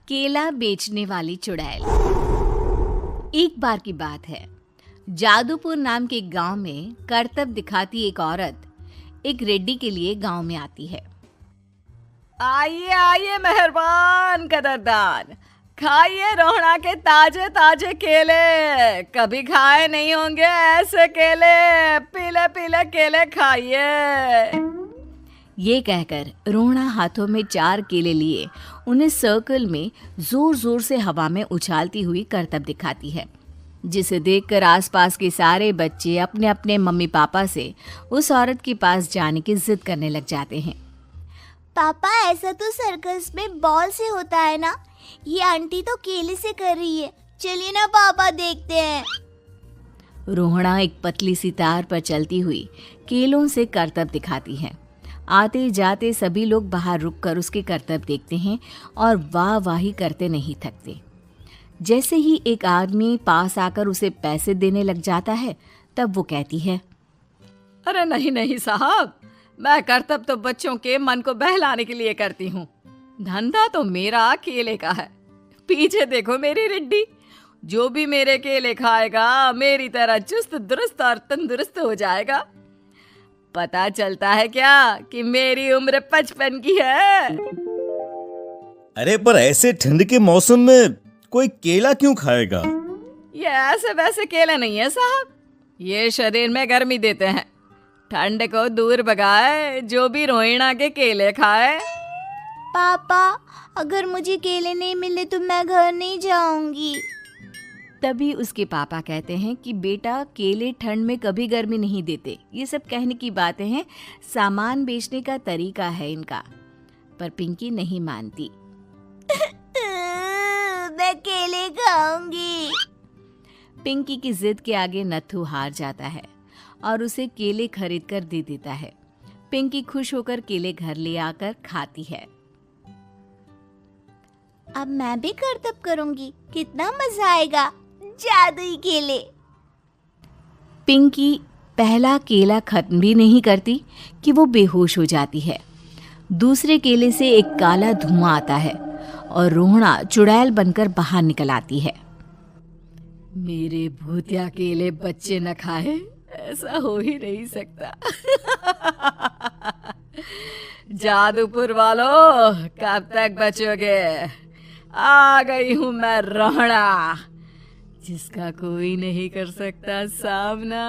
केला बेचने वाली चुड़ैल। एक बार की बात है, जादूपुर नाम के गांव में करतब दिखाती एक औरत एक रेड्डी के लिए गांव में आती है। आइए आइए मेहरबान कदरदान, खाइए रोहड़ा के ताजे ताजे केले। कभी खाए नहीं होंगे ऐसे केले, पीले पीले केले खाइए। ये कहकर रोहड़ा हाथों में 4 केले लिए उन्हें सर्कल में जोर जोर से हवा में उछालती हुई करतब दिखाती है, जिसे देखकर आसपास के सारे बच्चे अपने अपने मम्मी पापा से उस औरत के पास जाने की जिद करने लग जाते हैं। पापा, ऐसा तो सर्कस में बॉल से होता है ना, ये आंटी तो केले से कर रही है। चलिए ना पापा, देखते हैं। रोहड़ा एक पतली सी तार पर चलती हुई केलों से करतब दिखाती है। आते जाते सभी लोग बाहर रुककर उसके करतब देखते हैं और वाह वाही करते नहीं थकते। जैसे ही एक आदमी पास आकर उसे पैसे देने लग जाता है, तब वो कहती है, अरे नहीं नहीं साहब, मैं करतब तो बच्चों के मन को बहलाने के लिए करती हूँ। धंधा तो मेरा केले का है। पीछे देखो मेरी रिड्डी, जो भी मेरे केले खाएगा मेरी तरह चुस्त दुरुस्त और तंदुरुस्त हो जाएगा। पता चलता है क्या कि मेरी उम्र 55 की है। अरे पर ऐसे ठंड के मौसम में कोई केला क्यों खाएगा? ये ऐसे वैसे केले नहीं है साहब, ये शरीर में गर्मी देते हैं, ठंड को दूर भगाए। जो भी रोहिणा के केले खाए। पापा, अगर मुझे केले नहीं मिले तो मैं घर नहीं जाऊंगी। तभी उसके पापा कहते हैं कि बेटा, केले ठंड में कभी गर्मी नहीं देते। ये सब कहने की बातें हैं, सामान बेचने का तरीका है इनका। पर पिंकी नहीं मानती। मैं केले खाऊंगी। पिंकी की जिद के आगे नत्थू हार जाता है और उसे केले खरीद कर दे देता है। पिंकी खुश होकर केले घर ले आकर खाती है। अब मैं भी करतब करूंगी, कितना मजा आएगा। जादुई केले। पिंकी पहला केला खत्म भी नहीं करती कि वो बेहोश हो जाती है। दूसरे केले से एक काला धुआं आता है और रोहड़ा चुड़ैल बनकर बाहर निकल आती है। मेरे भूतिया केले बच्चे न खाए, ऐसा हो ही नहीं सकता। जादूपुर वालों, कब तक बचोगे? आ गई हूं मैं रोहड़ा, जिसका कोई नहीं कर सकता सामना।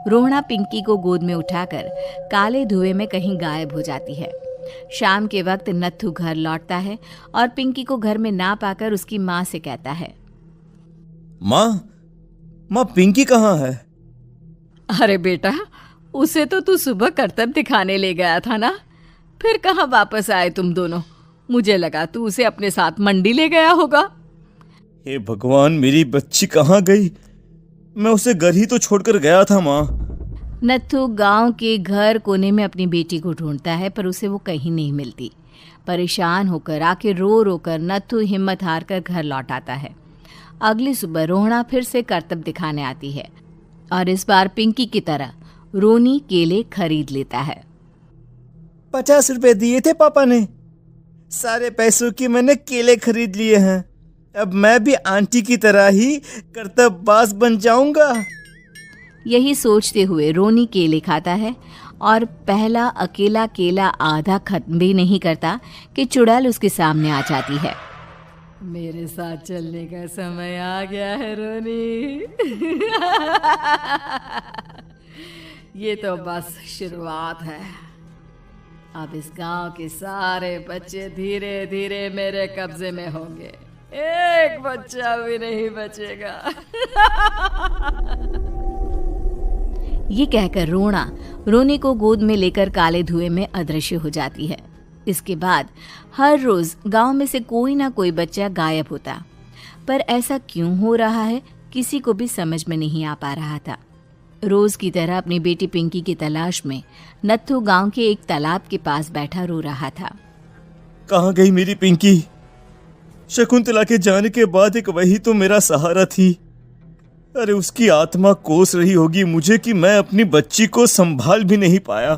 रोहड़ा पिंकी को गोद में उठाकर काले धुएं में कहीं गायब हो जाती है। शाम के वक्त नत्थू घर लौटता है और पिंकी को घर में ना पाकर उसकी माँ से कहता है, माँ पिंकी कहाँ है? अरे बेटा, उसे तो तू सुबह करतब दिखाने ले गया था ना, फिर कहाँ वापस आए तुम दोनों? मुझे लगा तू उसे अपने साथ मंडी ले गया होगा। हे भगवान, मेरी बच्ची कहाँ गई? मैं उसे घर ही तो छोड़कर गया था माँ। नत्थू गांव के घर कोने में अपनी बेटी को ढूंढता है, पर उसे वो कहीं नहीं मिलती। परेशान होकर आखिर रो रो कर नत्थू हिम्मत हार कर घर लौट आता है। अगली सुबह रोहड़ा फिर से करतब दिखाने आती है और इस बार पिंकी की तरह रोनी केले खरीद लेता है। 50 रुपए दिए थे पापा ने, सारे पैसों की मैंने केले खरीद लिए हैं। अब मैं भी आंटी की तरह ही करतबबाज बन जाऊंगा। यही सोचते हुए रोनी केले खाता है और पहला अकेला केला आधा खत्म भी नहीं करता कि चुड़ैल उसके सामने आ जाती है। मेरे साथ चलने का समय आ गया है रोनी। ये तो बस शुरुआत है। अब इस गांव के सारे बच्चे धीरे धीरे मेरे कब्जे में होंगे, एक बच्चा भी नहीं बचेगा। ये कहकर रोना रोनी को गोद में लेकर काले धुएं में अदृश्य हो जाती है। इसके बाद हर रोज गांव में से कोई ना कोई बच्चा गायब होता, पर ऐसा क्यों हो रहा है किसी को भी समझ में नहीं आ पा रहा था। रोज की तरह अपनी बेटी पिंकी की तलाश में नत्थू गांव के एक तालाब के पास बैठा रो रहा था। कहाँ गई मेरी पिंकी? शकुंतला के जाने के बाद एक वही तो मेरा सहारा थी। अरे उसकी आत्मा कोस रही होगी मुझे कि मैं अपनी बच्ची को संभाल भी नहीं पाया।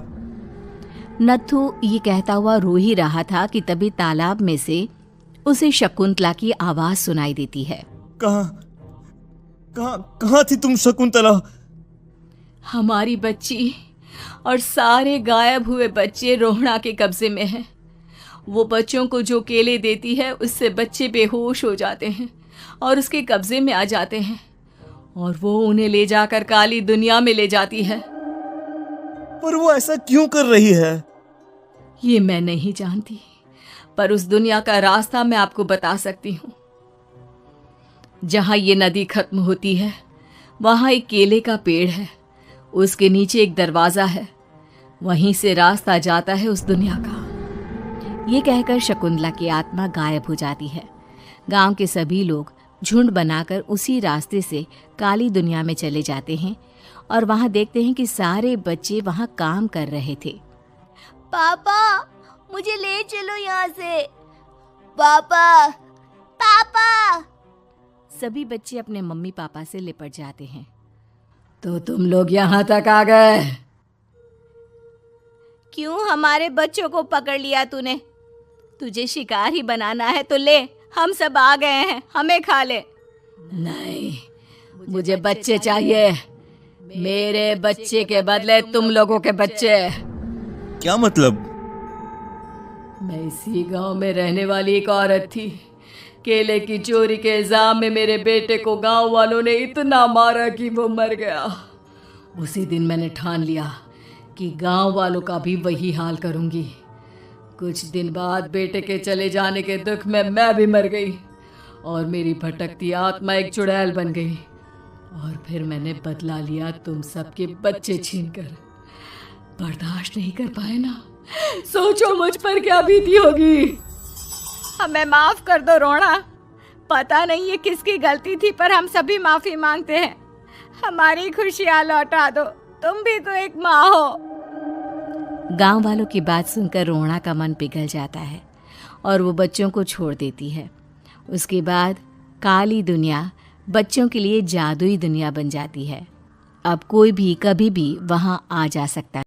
नत्थू ये कहता हुआ रो ही रहा था कि तभी तालाब में से उसे शकुंतला की आवाज सुनाई देती है। कहाँ कहाँ कहाँ थी तुम शकुंतला? हमारी बच्ची और सारे गायब हुए बच्चे रोहड़ा के कब्जे में हैं। वो बच्चों को जो केले देती है उससे बच्चे बेहोश हो जाते हैं और उसके कब्जे में आ जाते हैं और वो उन्हें ले जाकर काली दुनिया में ले जाती है। पर वो ऐसा क्यों कर रही है? ये मैं नहीं जानती, पर उस दुनिया का रास्ता मैं आपको बता सकती हूँ। जहाँ ये नदी खत्म होती है वहाँ एक केले का पेड़ है, उसके नीचे एक दरवाज़ा है, वहीं से रास्ता जाता है उस दुनिया का। ये कहकर शकुंतला की आत्मा गायब हो जाती है। गांव के सभी लोग झुंड बनाकर उसी रास्ते से काली दुनिया में चले जाते हैं और वहाँ देखते हैं कि सारे बच्चे वहाँ काम कर रहे थे। पापा मुझे ले चलो यहाँ से। पापा पापा। सभी बच्चे अपने मम्मी पापा से लिपट जाते हैं। तो तुम लोग यहाँ तक आ गए? क्यों हमारे बच्चों को पकड़ लिया तूने? तुझे शिकार ही बनाना है तो ले, हम सब आ गए हैं, हमें खा ले। नहीं, मुझे बच्चे चाहिए। मेरे बच्चे के बदले तुम लोगों के बच्चे। क्या मतलब? मैं इसी गांव में रहने वाली एक औरत थी। केले की चोरी के इल्जाम में मेरे बेटे को गांव वालों ने इतना मारा कि वो मर गया। उसी दिन मैंने ठान लिया कि गांव वालों का भी वही हाल करूंगी। कुछ दिन बाद बेटे के चले जाने के दुख में मैं भी मर गई और मेरी भटकती आत्मा एक चुड़ैल बन गई। और फिर मैंने बदला लिया तुम सबके बच्चे छीनकर। बर्दाश्त नहीं कर पाए ना? सोचो मुझ पर क्या बीती होगी। हमें माफ कर दो रोना। पता नहीं ये किसकी गलती थी, पर हम सभी माफी मांगते हैं। हमारी खुशियाँ लौटा दो, तुम भी तो एक माँ हो। गांव वालों की बात सुनकर रोहड़ा का मन पिघल जाता है और वो बच्चों को छोड़ देती है। उसके बाद काली दुनिया बच्चों के लिए जादुई दुनिया बन जाती है। अब कोई भी कभी भी वहां आ जा सकता है।